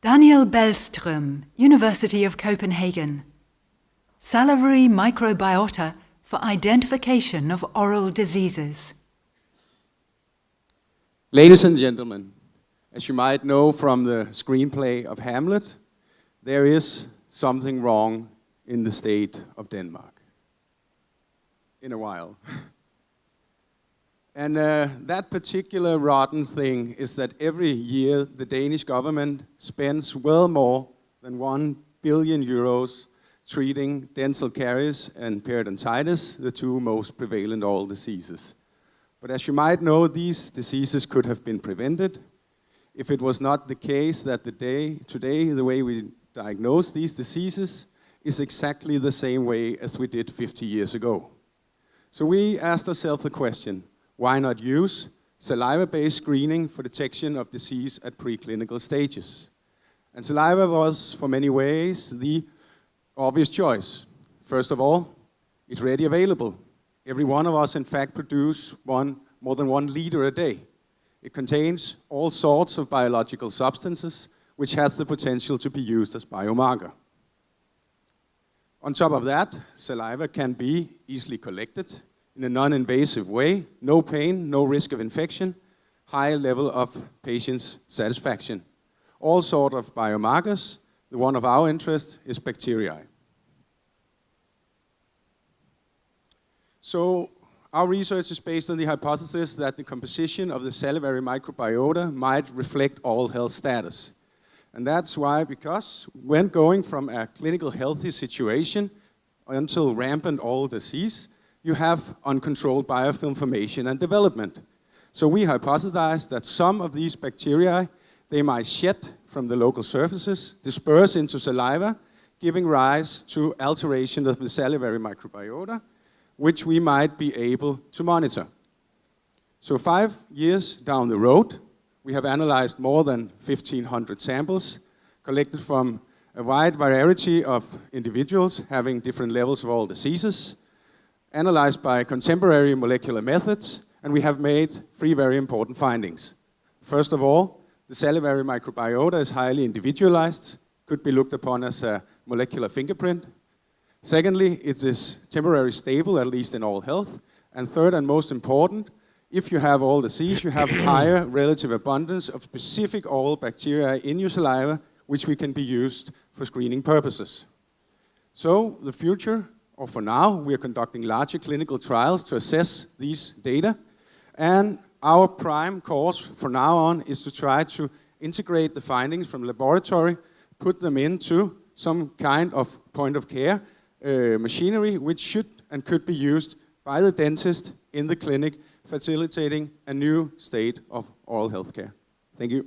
Daniel Belstrøm, University of Copenhagen. Salivary microbiota for identification of oral diseases. Ladies and gentlemen, as you might know from the screenplay of Hamlet, there is something wrong in the state of Denmark. In a while. And that particular rotten thing is that every year the Danish government spends well more than 1 billion euros treating dental caries and periodontitis, the two most prevalent oral diseases. But as you might know, these diseases could have been prevented if it was not the case that today the way we diagnose these diseases is exactly the same way as we did 50 years ago. So we asked ourselves the question, why not use saliva-based screening for detection of disease at preclinical stages? And saliva was, for many ways, the obvious choice. First of all, it's ready available. Every one of us, in fact, produce more than 1 liter a day. It contains all sorts of biological substances, which has the potential to be used as biomarker. On top of that, saliva can be easily collected in a non-invasive way, no pain, no risk of infection, high level of patient's satisfaction. All sort of biomarkers. The one of our interest is bacteria. So our research is based on the hypothesis that the composition of the salivary microbiota might reflect oral health status. And that's why, because when going from a clinical healthy situation until rampant oral disease, you have uncontrolled biofilm formation and development. So we hypothesized that some of these bacteria, they might shed from the local surfaces, disperse into saliva, giving rise to alteration of the salivary microbiota, which we might be able to monitor. So 5 years down the road, we have analyzed more than 1,500 samples collected from a wide variety of individuals having different levels of all diseases, analyzed by contemporary molecular methods, and we have made 3 very important findings. First of all, the salivary microbiota is highly individualized, could be looked upon as a molecular fingerprint. Secondly, it is temporarily stable, at least in all health. And third and most important, if you have oral disease, you have higher relative abundance of specific oral bacteria in your saliva, which we can be used for screening purposes. So the future, or for now, we are conducting larger clinical trials to assess these data. And our prime course from now on is to try to integrate the findings from laboratory, put them into some kind of point of care machinery, which should and could be used by the dentist in the clinic, facilitating a new state of oral healthcare. Thank you.